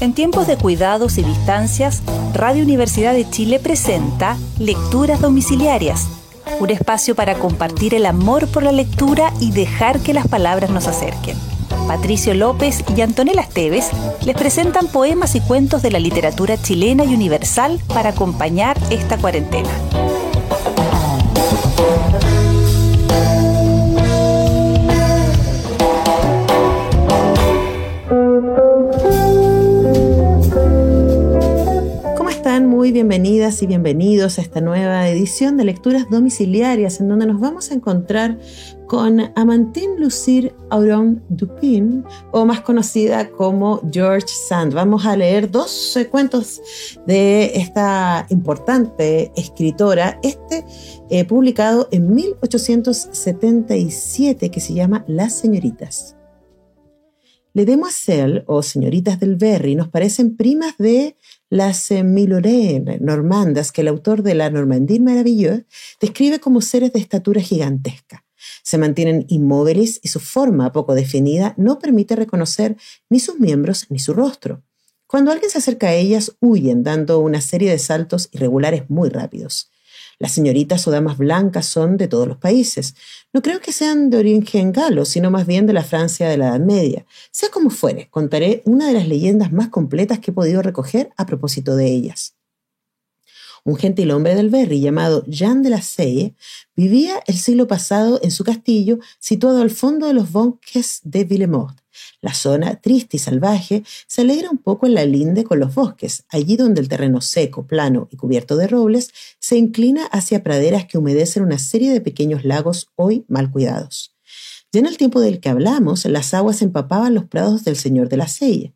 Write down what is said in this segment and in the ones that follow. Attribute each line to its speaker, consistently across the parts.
Speaker 1: En tiempos de cuidados y distancias, Radio Universidad de Chile presenta Lecturas Domiciliarias, un espacio para compartir el amor por la lectura y dejar que las palabras nos acerquen. Patricio López y Antonella Esteves les presentan poemas y cuentos de la literatura chilena y universal para acompañar esta cuarentena.
Speaker 2: Muy bienvenidas y bienvenidos a esta nueva edición de Lecturas Domiciliarias, en donde nos vamos a encontrar con Amandine Lucille Auron Dupin, o más conocida como George Sand. Vamos a leer dos cuentos de esta importante escritora, publicado en 1877, que se llama Las Señoritas. Les Demoiselles, o Señoritas del Berry, nos parecen primas de las Milorées normandas que el autor de La Normandie Maravillosa describe como seres de estatura gigantesca. Se mantienen inmóviles y su forma poco definida no permite reconocer ni sus miembros ni su rostro. Cuando alguien se acerca a ellas, huyen dando una serie de saltos irregulares muy rápidos. Las señoritas o damas blancas son de todos los países. No creo que sean de origen galo, sino más bien de la Francia de la Edad Media. Sea como fuere, contaré una de las leyendas más completas que he podido recoger a propósito de ellas. Un gentilhombre del Berry llamado Jean de la Salle vivía el siglo pasado en su castillo situado al fondo de los bosques de Villemort. La zona, triste y salvaje, se alegra un poco en la linde con los bosques, allí donde el terreno seco, plano y cubierto de robles se inclina hacia praderas que humedecen una serie de pequeños lagos hoy mal cuidados. Ya en el tiempo del que hablamos, las aguas empapaban los prados del señor de la Salle,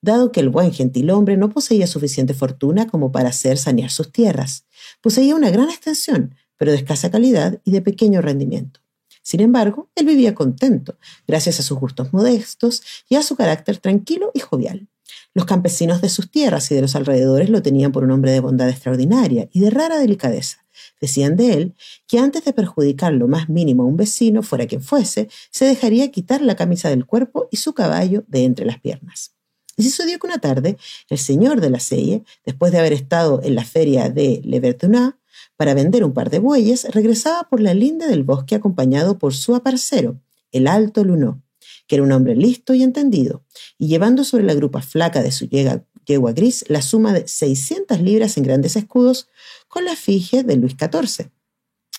Speaker 2: dado que el buen gentilhombre no poseía suficiente fortuna como para hacer sanear sus tierras. Poseía una gran extensión, pero de escasa calidad y de pequeño rendimiento. Sin embargo, él vivía contento, gracias a sus gustos modestos y a su carácter tranquilo y jovial. Los campesinos de sus tierras y de los alrededores lo tenían por un hombre de bondad extraordinaria y de rara delicadeza. Decían de él que antes de perjudicar lo más mínimo a un vecino, fuera quien fuese, se dejaría quitar la camisa del cuerpo y su caballo de entre las piernas. Y sucedió que una tarde, el señor de la Salle, después de haber estado en la feria de Le Vertunat, para vender un par de bueyes, regresaba por la linde del bosque acompañado por su aparcero, el alto Lunó, que era un hombre listo y entendido, y llevando sobre la grupa flaca de su yegua gris la suma de 600 libras en grandes escudos con la efigie de Luis XIV.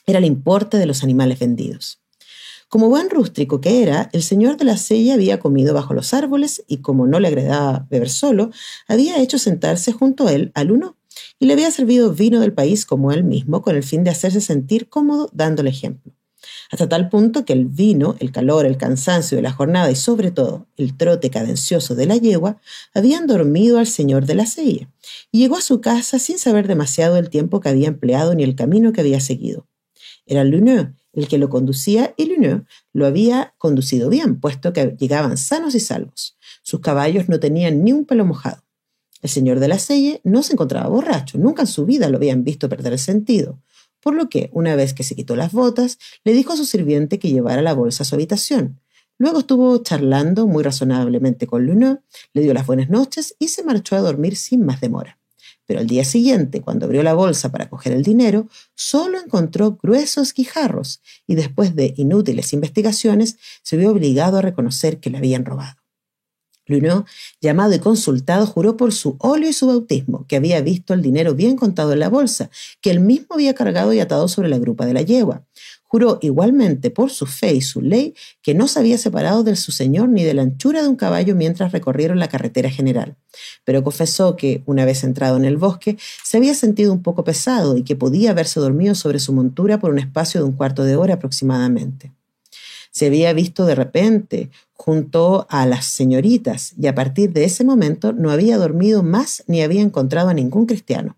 Speaker 2: Era el importe de los animales vendidos. Como buen rústico que era, el señor de la Salle había comido bajo los árboles y, como no le agradaba beber solo, había hecho sentarse junto a él al Lunó, y le había servido vino del país como él mismo, con el fin de hacerse sentir cómodo dándole ejemplo. Hasta tal punto que el vino, el calor, el cansancio de la jornada y sobre todo el trote cadencioso de la yegua habían dormido al señor de la Salle, y llegó a su casa sin saber demasiado el tiempo que había empleado ni el camino que había seguido. Era Lunó el que lo conducía y Lunó lo había conducido bien, puesto que llegaban sanos y salvos. Sus caballos no tenían ni un pelo mojado. El señor de la Salle no se encontraba borracho, nunca en su vida lo habían visto perder el sentido, por lo que, una vez que se quitó las botas, le dijo a su sirviente que llevara la bolsa a su habitación. Luego estuvo charlando muy razonablemente con Lunó, le dio las buenas noches y se marchó a dormir sin más demora. Pero al día siguiente, cuando abrió la bolsa para coger el dinero, solo encontró gruesos guijarros y después de inútiles investigaciones se vio obligado a reconocer que le habían robado. Lunó, llamado y consultado, juró por su óleo y su bautismo que había visto el dinero bien contado en la bolsa, que él mismo había cargado y atado sobre la grupa de la yegua. Juró igualmente por su fe y su ley que no se había separado de su señor ni de la anchura de un caballo mientras recorrieron la carretera general. Pero confesó que, una vez entrado en el bosque, se había sentido un poco pesado y que podía haberse dormido sobre su montura por un espacio de un cuarto de hora aproximadamente. Se había visto de repente junto a las señoritas y a partir de ese momento no había dormido más ni había encontrado a ningún cristiano.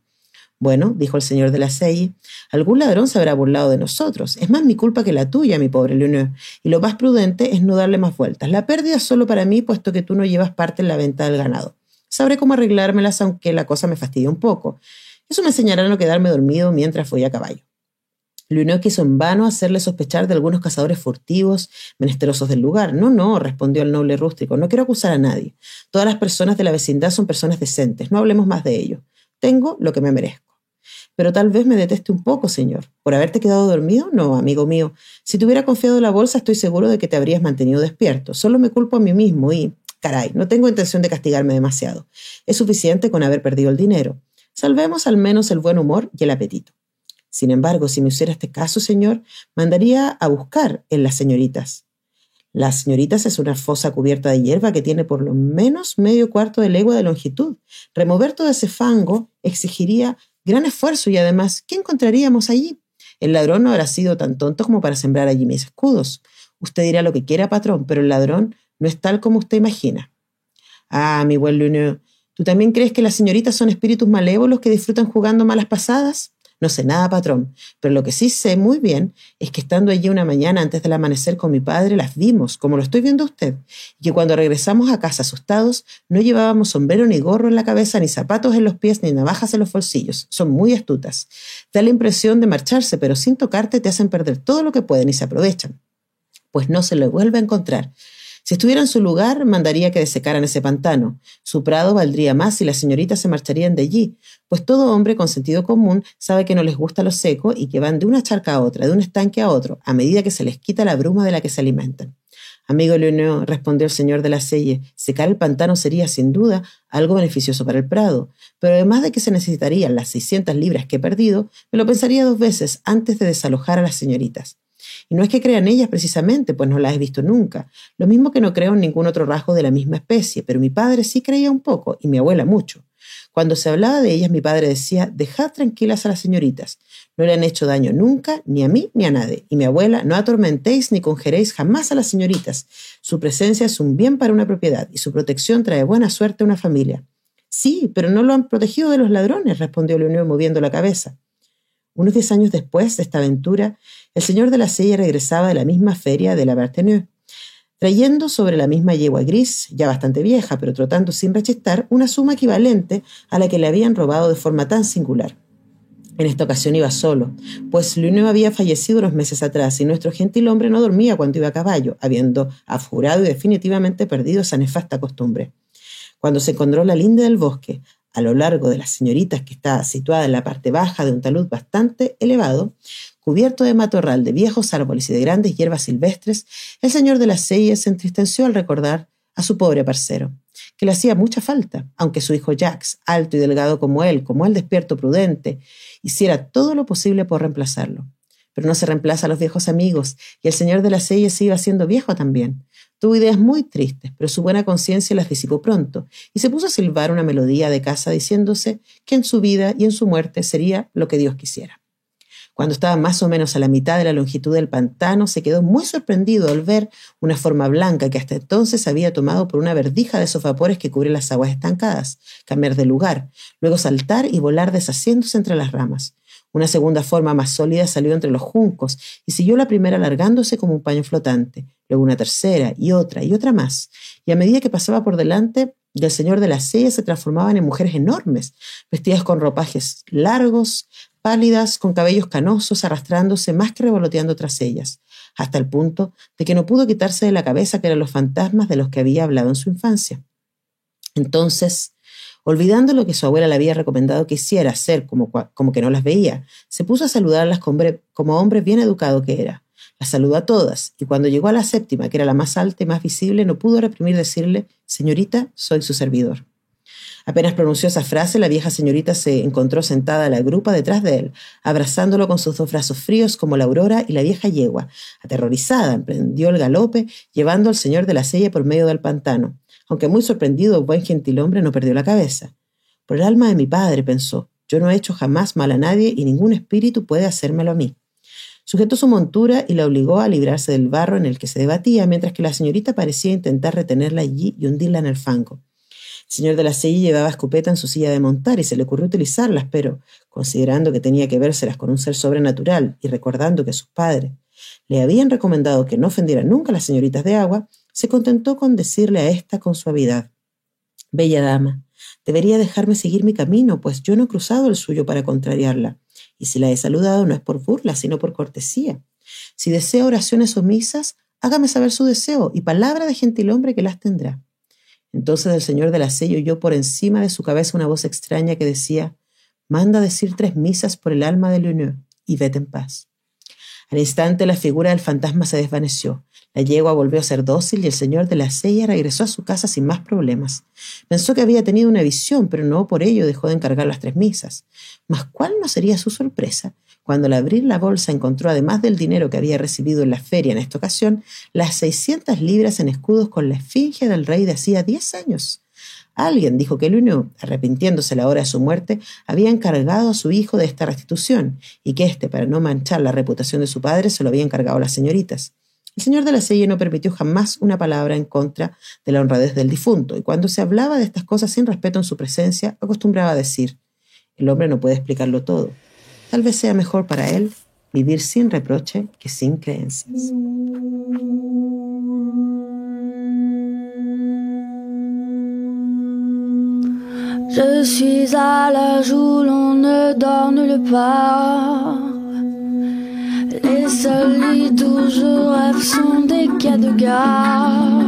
Speaker 2: Bueno, dijo el señor de la Salle, algún ladrón se habrá burlado de nosotros. Es más mi culpa que la tuya, mi pobre Lunó, y lo más prudente es no darle más vueltas. La pérdida es solo para mí, puesto que tú no llevas parte en la venta del ganado. Sabré cómo arreglármelas, aunque la cosa me fastidia un poco. Eso me enseñará a no quedarme dormido mientras voy a caballo. Luneo quiso en vano hacerle sospechar de algunos cazadores furtivos, menesterosos del lugar. No, respondió el noble rústico, no quiero acusar a nadie. Todas las personas de la vecindad son personas decentes, no hablemos más de ello. Tengo lo que me merezco. Pero tal vez me deteste un poco, señor. ¿Por haberte quedado dormido? No, amigo mío. Si te hubiera confiado la bolsa, estoy seguro de que te habrías mantenido despierto. Solo me culpo a mí mismo y, caray, no tengo intención de castigarme demasiado. Es suficiente con haber perdido el dinero. Salvemos al menos el buen humor y el apetito. Sin embargo, si me hiciera este caso, señor, mandaría a buscar en las señoritas. Las señoritas es una fosa cubierta de hierba que tiene por lo menos medio cuarto de legua de longitud. Remover todo ese fango exigiría gran esfuerzo y además, ¿qué encontraríamos allí? El ladrón no habrá sido tan tonto como para sembrar allí mis escudos. Usted dirá lo que quiera, patrón, pero el ladrón no es tal como usted imagina. Ah, mi buen Luneo, ¿tú también crees que las señoritas son espíritus malévolos que disfrutan jugando malas pasadas? No sé nada, patrón, pero lo que sí sé muy bien es que estando allí una mañana antes del amanecer con mi padre, las vimos, como lo estoy viendo usted, y que cuando regresamos a casa asustados, no llevábamos sombrero ni gorro en la cabeza, ni zapatos en los pies, ni navajas en los bolsillos. Son muy astutas. Da la impresión de marcharse, pero sin tocarte te hacen perder todo lo que pueden y se aprovechan. Pues no se lo vuelve a encontrar. Si estuviera en su lugar, mandaría que desecaran ese pantano. Su prado valdría más y las señoritas se marcharían de allí, pues todo hombre con sentido común sabe que no les gusta lo seco y que van de una charca a otra, de un estanque a otro, a medida que se les quita la bruma de la que se alimentan. Amigo Luneo, respondió el señor de la Selle, secar el pantano sería, sin duda, algo beneficioso para el prado, pero además de que se necesitarían las 600 libras que he perdido, me lo pensaría 2 veces antes de desalojar a las señoritas. Y no es que crean ellas precisamente, pues no las he visto nunca. Lo mismo que no creo en ningún otro rasgo de la misma especie, pero mi padre sí creía un poco, y mi abuela mucho. Cuando se hablaba de ellas, mi padre decía, dejad tranquilas a las señoritas. No le han hecho daño nunca, ni a mí ni a nadie. Y mi abuela, no atormentéis ni conjeréis jamás a las señoritas. Su presencia es un bien para una propiedad, y su protección trae buena suerte a una familia. Sí, pero no lo han protegido de los ladrones, respondió Leonor moviendo la cabeza. Unos 10 años después de esta aventura, el señor de la Selle regresaba de la misma feria de la Barthélemy, trayendo sobre la misma yegua gris, ya bastante vieja, pero trotando sin rechistar, una suma equivalente a la que le habían robado de forma tan singular. En esta ocasión iba solo, pues Luneo había fallecido unos meses atrás y nuestro gentil hombre no dormía cuando iba a caballo, habiendo abjurado y definitivamente perdido esa nefasta costumbre. Cuando se encontró la linde del bosque, a lo largo de las señoritas que está situada en la parte baja de un talud bastante elevado, cubierto de matorral de viejos árboles y de grandes hierbas silvestres, el señor de la Selle se entristeció al recordar a su pobre parcero, que le hacía mucha falta, aunque su hijo Jacques, alto y delgado como él despierto prudente, hiciera todo lo posible por reemplazarlo. Pero no se reemplaza a los viejos amigos, y el señor de la Selle se iba haciendo viejo también. Tuvo ideas muy tristes, pero su buena conciencia las disipó pronto, y se puso a silbar una melodía de casa diciéndose que en su vida y en su muerte sería lo que Dios quisiera. Cuando estaba más o menos a la mitad de la longitud del pantano, se quedó muy sorprendido al ver una forma blanca que hasta entonces había tomado por una verdija de esos vapores que cubren las aguas estancadas, cambiar de lugar, luego saltar y volar deshaciéndose entre las ramas. Una segunda forma más sólida salió entre los juncos y siguió la primera alargándose como un paño flotante, luego una tercera y otra más, y a medida que pasaba por delante del señor de la Selle se transformaban en mujeres enormes, vestidas con ropajes largos, pálidas, con cabellos canosos, arrastrándose más que revoloteando tras ellas, hasta el punto de que no pudo quitarse de la cabeza que eran los fantasmas de los que había hablado en su infancia. Entonces, olvidando lo que su abuela le había recomendado que hiciera, hacer como que no las veía, se puso a saludarlas como hombre bien educado que era. Las saludó a todas, y cuando llegó a la séptima, que era la más alta y más visible, no pudo reprimir decirle, «Señorita, soy su servidor». Apenas pronunció esa frase, la vieja señorita se encontró sentada a la grupa detrás de él, abrazándolo con sus 2 brazos fríos como la aurora, y la vieja yegua, aterrorizada, emprendió el galope, llevando al señor de la Selle por medio del pantano. Aunque muy sorprendido, el buen gentilhombre no perdió la cabeza. Por el alma de mi padre, pensó, yo no he hecho jamás mal a nadie y ningún espíritu puede hacérmelo a mí. Sujetó su montura y la obligó a librarse del barro en el que se debatía, mientras que la señorita parecía intentar retenerla allí y hundirla en el fango. El señor de la Selle llevaba escopeta en su silla de montar y se le ocurrió utilizarlas, pero, considerando que tenía que vérselas con un ser sobrenatural y recordando que sus padres le habían recomendado que no ofendiera nunca a las señoritas de agua, se contentó con decirle a ésta con suavidad, «Bella dama, debería dejarme seguir mi camino, pues yo no he cruzado el suyo para contrariarla, y si la he saludado no es por burla, sino por cortesía. Si desea oraciones o misas, hágame saber su deseo, y palabra de gentilhombre que las tendrá. Entonces el señor de la silla oyó por encima de su cabeza una voz extraña que decía: manda decir 3 misas por el alma de Leoneux, y vete en paz. Al instante la figura del fantasma se desvaneció. La yegua volvió a ser dócil y el señor de la silla regresó a su casa sin más problemas. Pensó que había tenido una visión, pero no por ello dejó de encargar las 3 misas. Mas ¿cuál no sería su sorpresa cuando al abrir la bolsa encontró, además del dinero que había recibido en la feria en esta ocasión, las 600 libras en escudos con la esfinge del rey de hacía 10 años? Alguien dijo que Leoneux, arrepintiéndose la hora de su muerte, había encargado a su hijo de esta restitución y que éste, para no manchar la reputación de su padre, se lo había encargado a las señoritas. El señor de la silla no permitió jamás una palabra en contra de la honradez del difunto, y cuando se hablaba de estas cosas sin respeto en su presencia, acostumbraba a decir: el hombre no puede explicarlo todo. Tal vez sea mejor para él vivir sin reproche que sin creencias.
Speaker 3: Je suis à l'âge où l'on ne dort nulle part. Les seuls lits où je rêve sont des quais de gare.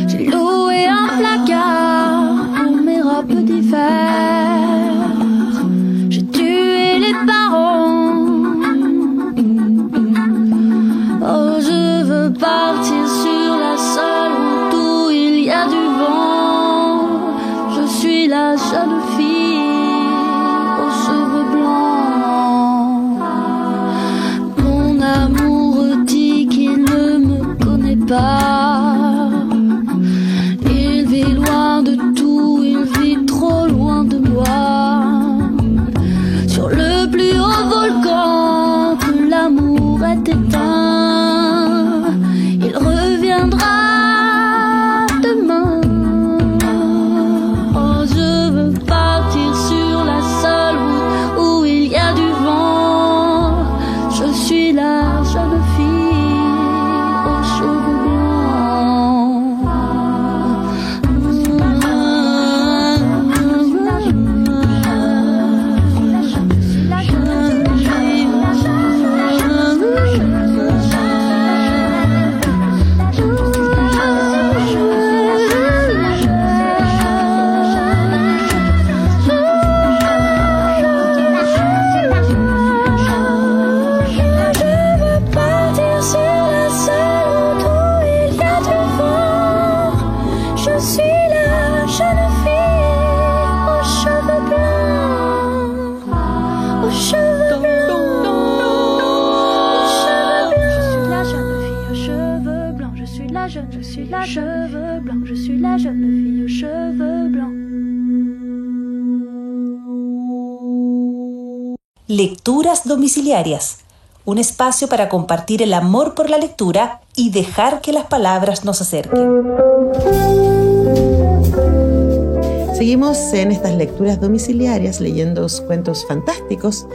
Speaker 3: J'ai loué un placard pour mes robes d'hiver. J'ai tué les parents. Oh, je veux partir sur la seule route où il y a du vent. Je suis la jeune fille aux cheveux blancs. Mon amour dit qu'il ne me connaît pas. Il vit loin de tout, il vit trop loin de moi. Sur le plus haut volcan que l'amour est éteint, il reviendra demain. Oh, je veux partir sur la seule route où il y a du vent. Je suis la jeune fille aux cheveux blancs.
Speaker 1: Lecturas domiciliarias, un espacio para compartir el amor por la lectura y dejar que las palabras nos acerquen.
Speaker 2: Seguimos en estas lecturas domiciliarias leyendo cuentos fantásticos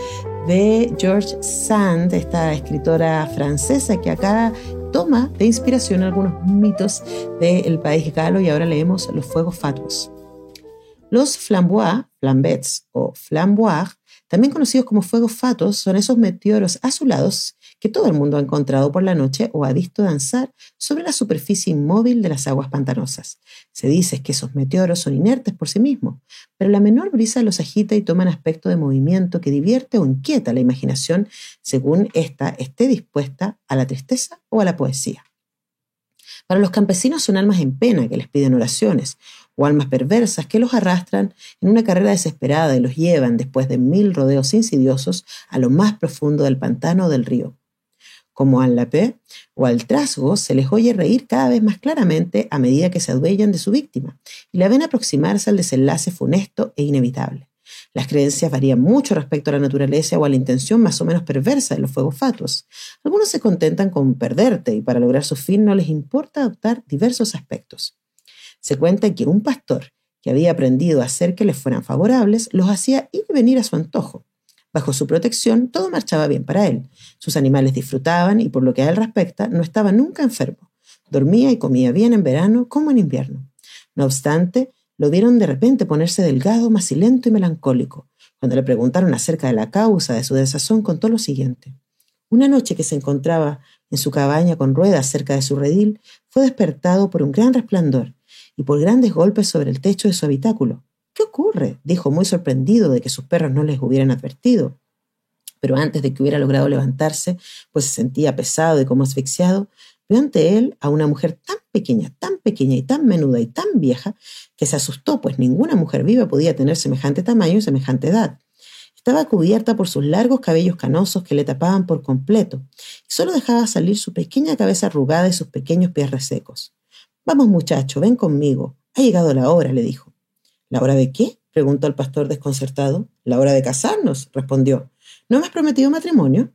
Speaker 2: de George Sand, esta escritora francesa que acá toma de inspiración algunos mitos del país galo, y ahora leemos Los fuegos fatuos. Los flambois, flambets o flamboirs, también conocidos como fuegos fatuos, son esos meteoros azulados que todo el mundo ha encontrado por la noche o ha visto danzar sobre la superficie inmóvil de las aguas pantanosas. Se dice que esos meteoros son inertes por sí mismos, pero la menor brisa los agita y toman aspecto de movimiento que divierte o inquieta la imaginación según ésta esté dispuesta a la tristeza o a la poesía. Para los campesinos son almas en pena que les piden oraciones, o almas perversas que los arrastran en una carrera desesperada y los llevan, después de 1000 rodeos insidiosos, a lo más profundo del pantano o del río. Como al lapé o al trasgo, se les oye reír cada vez más claramente a medida que se adueñan de su víctima y la ven aproximarse al desenlace funesto e inevitable. Las creencias varían mucho respecto a la naturaleza o a la intención más o menos perversa de los fuegos fatuos. Algunos se contentan con perderte y para lograr su fin no les importa adoptar diversos aspectos. Se cuenta que un pastor que había aprendido a hacer que les fueran favorables los hacía ir y venir a su antojo. Bajo su protección todo marchaba bien para él. Sus animales disfrutaban y por lo que a él respecta no estaba nunca enfermo. Dormía y comía bien en verano como en invierno. No obstante, lo vieron de repente ponerse delgado, macilento y melancólico, Cuando le preguntaron acerca de la causa de su desazón, contó lo siguiente. Una noche que se encontraba en su cabaña con ruedas cerca de su redil, fue despertado por un gran resplandor y por grandes golpes sobre el techo de su habitáculo. «¿Qué ocurre?», dijo, muy sorprendido de que sus perros no les hubieran advertido. Pero antes de que hubiera logrado levantarse, pues se sentía pesado y como asfixiado, vio ante él a una mujer tan pequeña y tan menuda y tan vieja que se asustó, pues ninguna mujer viva podía tener semejante tamaño y semejante edad. Estaba cubierta por sus largos cabellos canosos que le tapaban por completo y solo dejaba salir su pequeña cabeza arrugada y sus pequeños pies resecos. «Vamos, muchacho, ven conmigo. Ha llegado la hora», le dijo. «¿La hora de qué?», preguntó el pastor desconcertado. «La hora de casarnos», respondió. «¿No me has prometido matrimonio?»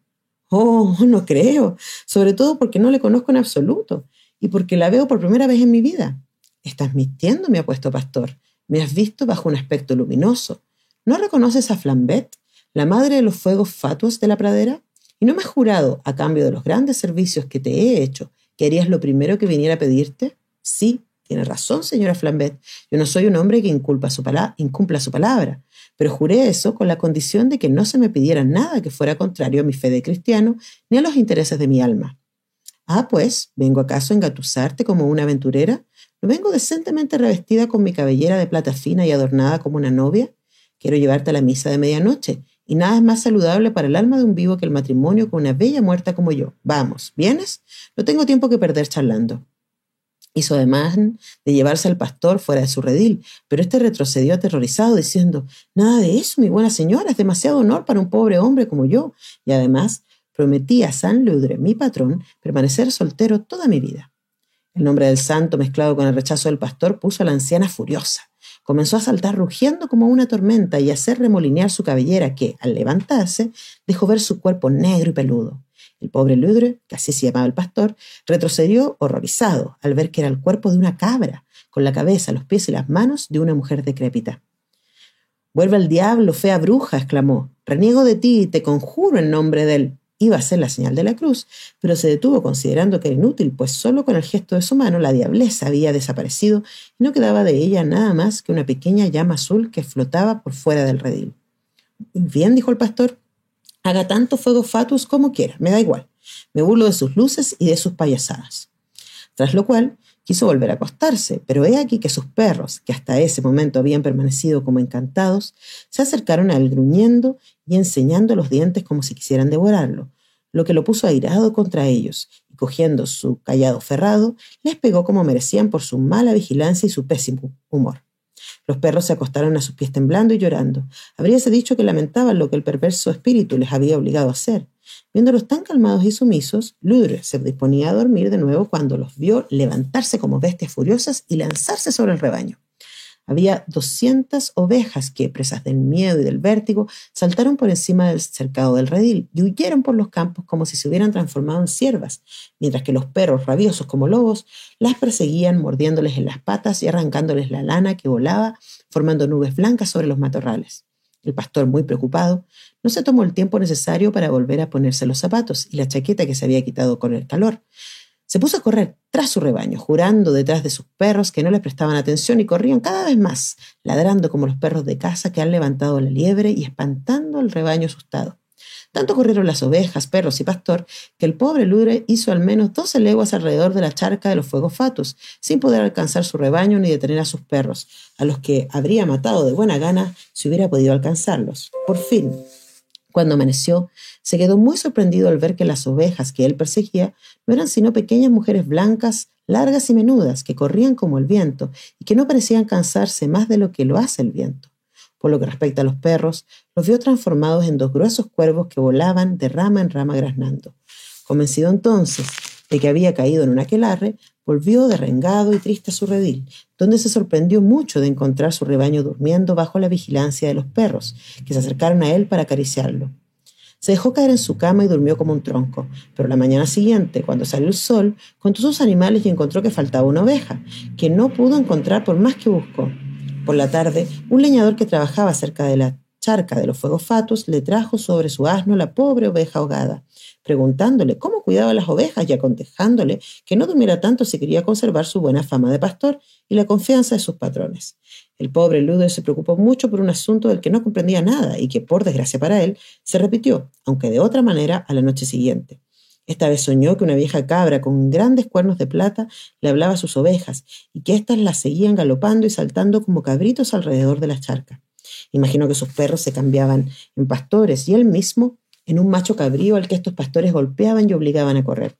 Speaker 2: «Oh, no creo, sobre todo porque no le conozco en absoluto y porque la veo por primera vez en mi vida». «Estás mintiendo», mi apuesto pastor. «Me has visto bajo un aspecto luminoso. ¿No reconoces a Flambette, la madre de los fuegos fatuos de la pradera? ¿Y no me has jurado, a cambio de los grandes servicios que te he hecho, que harías lo primero que viniera a pedirte?» «Sí, tiene razón, señora Flambette. Yo no soy un hombre que incumpla su palabra, pero juré eso con la condición de que no se me pidiera nada que fuera contrario a mi fe de cristiano ni a los intereses de mi alma». «Ah, pues, ¿vengo acaso a engatusarte como una aventurera? ¿No vengo decentemente revestida con mi cabellera de plata fina y adornada como una novia? Quiero llevarte a la misa de medianoche, y nada es más saludable para el alma de un vivo que el matrimonio con una bella muerta como yo. Vamos, ¿vienes? No tengo tiempo que perder charlando». Hizo ademán de llevarse al pastor fuera de su redil, pero éste retrocedió aterrorizado, diciendo: «Nada de eso, mi buena señora, es demasiado honor para un pobre hombre como yo, y además prometí a San Ludre, mi patrón, permanecer soltero toda mi vida». El nombre del santo, mezclado con el rechazo del pastor, puso a la anciana furiosa. Comenzó a saltar rugiendo como una tormenta y a hacer remolinear su cabellera que, al levantarse, dejó ver su cuerpo negro y peludo. El pobre Ludre, que así se llamaba el pastor, retrocedió horrorizado al ver que era el cuerpo de una cabra, con la cabeza, los pies y las manos de una mujer decrépita. «Vuelve al diablo, fea bruja», exclamó. «Reniego de ti y te conjuro en nombre de él». Iba a hacer la señal de la cruz, pero se detuvo considerando que era inútil, pues solo con el gesto de su mano la diableza había desaparecido y no quedaba de ella nada más que una pequeña llama azul que flotaba por fuera del redil. «Bien», dijo el pastor, «haga tanto fuego fatuus como quiera, me da igual. Me burlo de sus luces y de sus payasadas». Tras lo cual quiso volver a acostarse, pero he aquí que sus perros, que hasta ese momento habían permanecido como encantados, se acercaron a él gruñendo y enseñando los dientes como si quisieran devorarlo, lo que lo puso airado contra ellos, y cogiendo su cayado ferrado, les pegó como merecían por su mala vigilancia y su pésimo humor. Los perros se acostaron a sus pies temblando y llorando. Habríase dicho que lamentaban lo que el perverso espíritu les había obligado a hacer. Viéndolos tan calmados y sumisos, Ludre se disponía a dormir de nuevo cuando los vio levantarse como bestias furiosas y lanzarse sobre el rebaño. Había 200 ovejas que, presas del miedo y del vértigo, saltaron por encima del cercado del redil y huyeron por los campos como si se hubieran transformado en ciervas, mientras que los perros, rabiosos como lobos, las perseguían mordiéndoles en las patas y arrancándoles la lana que volaba, formando nubes blancas sobre los matorrales. El pastor, muy preocupado, no se tomó el tiempo necesario para volver a ponerse los zapatos y la chaqueta que se había quitado con el calor. Se puso a correr tras su rebaño, jurando detrás de sus perros que no les prestaban atención y corrían cada vez más, ladrando como los perros de caza que han levantado la liebre y espantando al rebaño asustado. Tanto corrieron las ovejas, perros y pastor que el pobre Ludre hizo al menos 12 leguas alrededor de la charca de los fuegos fatuos, sin poder alcanzar su rebaño ni detener a sus perros, a los que habría matado de buena gana si hubiera podido alcanzarlos. Por fin, cuando amaneció, se quedó muy sorprendido al ver que las ovejas que él perseguía no eran sino pequeñas mujeres blancas, largas y menudas, que corrían como el viento y que no parecían cansarse más de lo que lo hace el viento. Por lo que respecta a los perros, los vio transformados en 2 gruesos cuervos que volaban de rama en rama graznando. Convencido entonces de que había caído en un aquelarre, volvió derrengado y triste a su redil, donde se sorprendió mucho de encontrar su rebaño durmiendo bajo la vigilancia de los perros, que se acercaron a él para acariciarlo. Se dejó caer en su cama y durmió como un tronco, pero la mañana siguiente, cuando salió el sol, contó sus animales y encontró que faltaba una oveja, que no pudo encontrar por más que buscó. Por la tarde, un leñador que trabajaba cerca de la charca de los fuegos fatuos, le trajo sobre su asno la pobre oveja ahogada, preguntándole cómo cuidaba las ovejas y aconsejándole que no durmiera tanto si quería conservar su buena fama de pastor y la confianza de sus patrones. El pobre Ludre se preocupó mucho por un asunto del que no comprendía nada y que, por desgracia para él, se repitió, aunque de otra manera, a la noche siguiente. Esta vez soñó que una vieja cabra con grandes cuernos de plata le hablaba a sus ovejas y que éstas las seguían galopando y saltando como cabritos alrededor de la charca. Imaginó que sus perros se cambiaban en pastores y él mismo en un macho cabrío al que estos pastores golpeaban y obligaban a correr.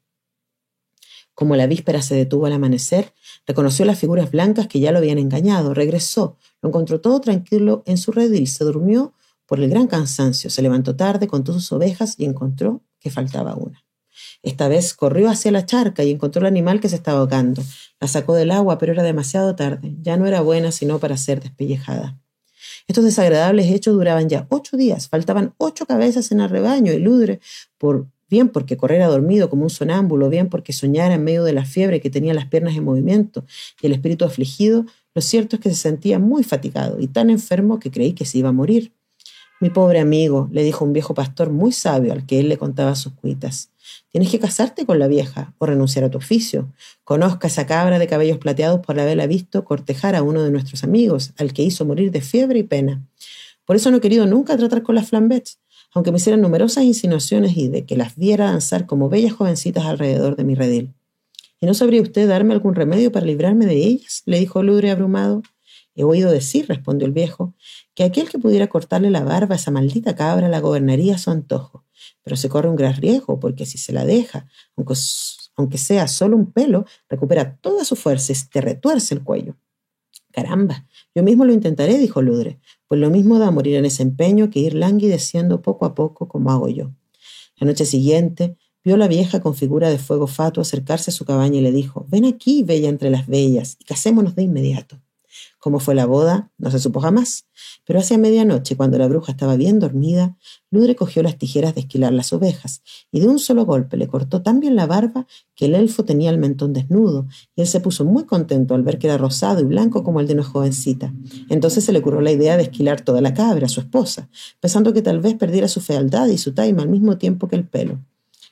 Speaker 2: Como la víspera se detuvo al amanecer, reconoció las figuras blancas que ya lo habían engañado, regresó, lo encontró todo tranquilo en su redil, se durmió por el gran cansancio, se levantó tarde, contó sus ovejas y encontró que faltaba una. Esta vez corrió hacia la charca y encontró el animal que se estaba ahogando. La sacó del agua, pero era demasiado tarde. Ya no era buena sino para ser despellejada. Estos desagradables hechos duraban ya 8 días. Faltaban 8 cabezas en el rebaño y Ludre, bien porque corriera dormido como un sonámbulo, bien porque soñara en medio de la fiebre que tenía las piernas en movimiento y el espíritu afligido, lo cierto es que se sentía muy fatigado y tan enfermo que creí que se iba a morir. «Mi pobre amigo», le dijo un viejo pastor muy sabio al que él le contaba sus cuitas, «tienes que casarte con la vieja o renunciar a tu oficio. Conozca esa cabra de cabellos plateados por haberla visto cortejar a uno de nuestros amigos, al que hizo morir de fiebre y pena. Por eso no he querido nunca tratar con las flambets, aunque me hicieran numerosas insinuaciones y de que las viera danzar como bellas jovencitas alrededor de mi redil». «¿Y no sabría usted darme algún remedio para librarme de ellas?», le dijo Ludre abrumado. «He oído decir», respondió el viejo, «que aquel que pudiera cortarle la barba a esa maldita cabra la gobernaría a su antojo. Pero se corre un gran riesgo, porque si se la deja, aunque sea solo un pelo, recupera toda su fuerza y te retuerce el cuello». «Caramba, yo mismo lo intentaré», dijo Ludre, «pues lo mismo da morir en ese empeño que ir languideciendo poco a poco como hago yo». La noche siguiente vio a la vieja con figura de fuego fatuo acercarse a su cabaña y le dijo: «Ven aquí, bella entre las bellas, y casémonos de inmediato». Cómo fue la boda no se supo jamás, pero hacia medianoche, cuando la bruja estaba bien dormida, Ludre cogió las tijeras de esquilar las ovejas y de un solo golpe le cortó tan bien la barba que el elfo tenía el mentón desnudo y él se puso muy contento al ver que era rosado y blanco como el de una jovencita. Entonces se le ocurrió la idea de esquilar toda la cabra, su esposa, pensando que tal vez perdiera su fealdad y su taima al mismo tiempo que el pelo.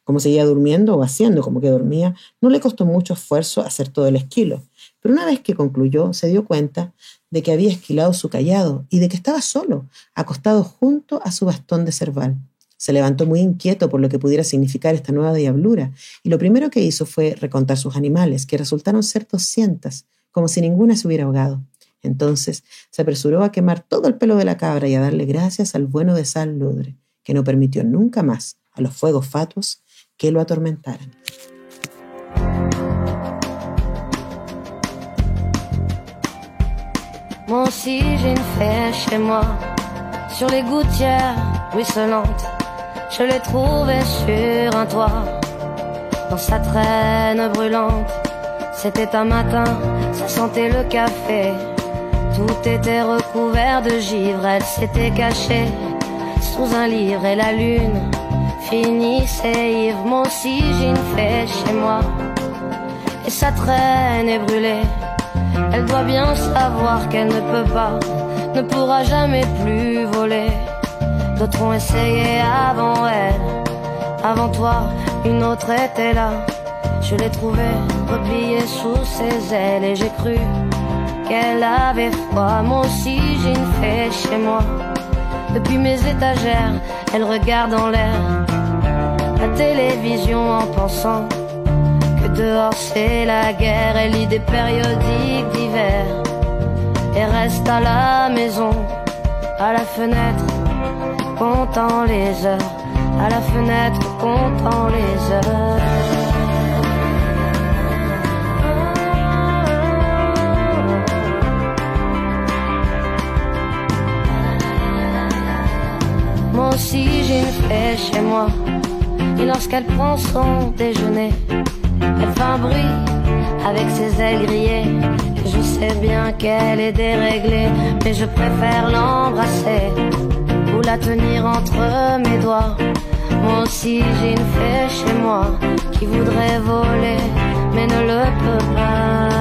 Speaker 2: Como seguía durmiendo o haciendo como que dormía, no le costó mucho esfuerzo hacer todo el esquilo. Pero una vez que concluyó, se dio cuenta de que había esquilado su cayado y de que estaba solo, acostado junto a su bastón de cerval. Se levantó muy inquieto por lo que pudiera significar esta nueva diablura, y lo primero que hizo fue recontar sus animales, que resultaron ser 200, como si ninguna se hubiera ahogado. Entonces se apresuró a quemar todo el pelo de la cabra y a darle gracias al bueno de Sal Ludre, que no permitió nunca más a los fuegos fatuos que lo atormentaran.
Speaker 3: Moi aussi j'ai une fée chez moi, sur les gouttières ruisselantes. Je l'ai trouvée sur un toit, dans sa traîne brûlante. C'était un matin, ça sentait le café. Tout était recouvert de givre, elle s'était cachée sous un livre et la lune finissait ivre. Moi aussi j'ai une fée chez moi, et sa traîne est brûlée. Elle doit bien savoir qu'elle ne peut pas, ne pourra jamais plus voler. D'autres ont essayé avant elle, avant toi, une autre était là. Je l'ai trouvée repliée sous ses ailes et j'ai cru qu'elle avait froid. Moi aussi j'ai une fée chez moi, depuis mes étagères, elle regarde en l'air la télévision en pensant dehors c'est la guerre. Elle lit des périodiques d'hiver et reste à la maison, à la fenêtre, comptant les heures, à la fenêtre, comptant les heures. Moi aussi j'ai une fée chez moi, et lorsqu'elle prend son déjeuner, elle fait un bruit avec ses ailes grillées. Je sais bien qu'elle est déréglée, mais je préfère l'embrasser ou la tenir entre mes doigts. Moi aussi j'ai une fée chez moi qui voudrait voler, mais ne le peut pas.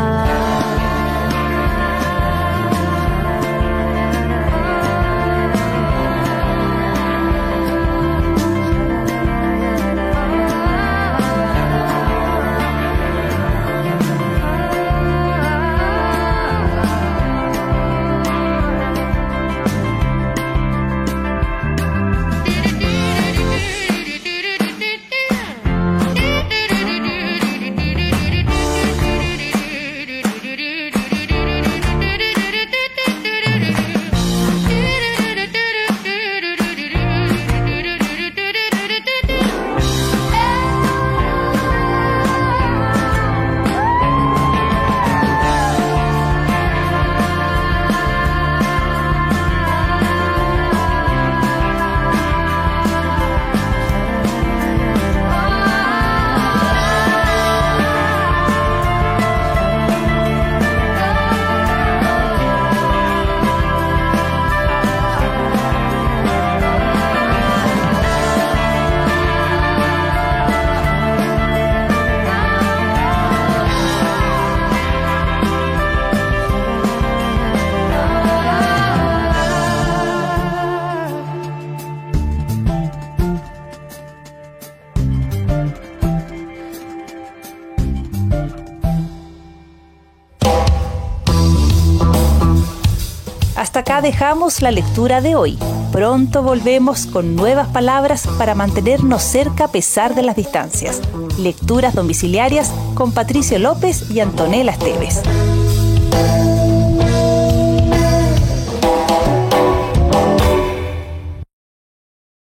Speaker 1: Hasta acá dejamos la lectura de hoy. Pronto volvemos con nuevas palabras para mantenernos cerca a pesar de las distancias. Lecturas domiciliarias con Patricio López y Antonella Esteves.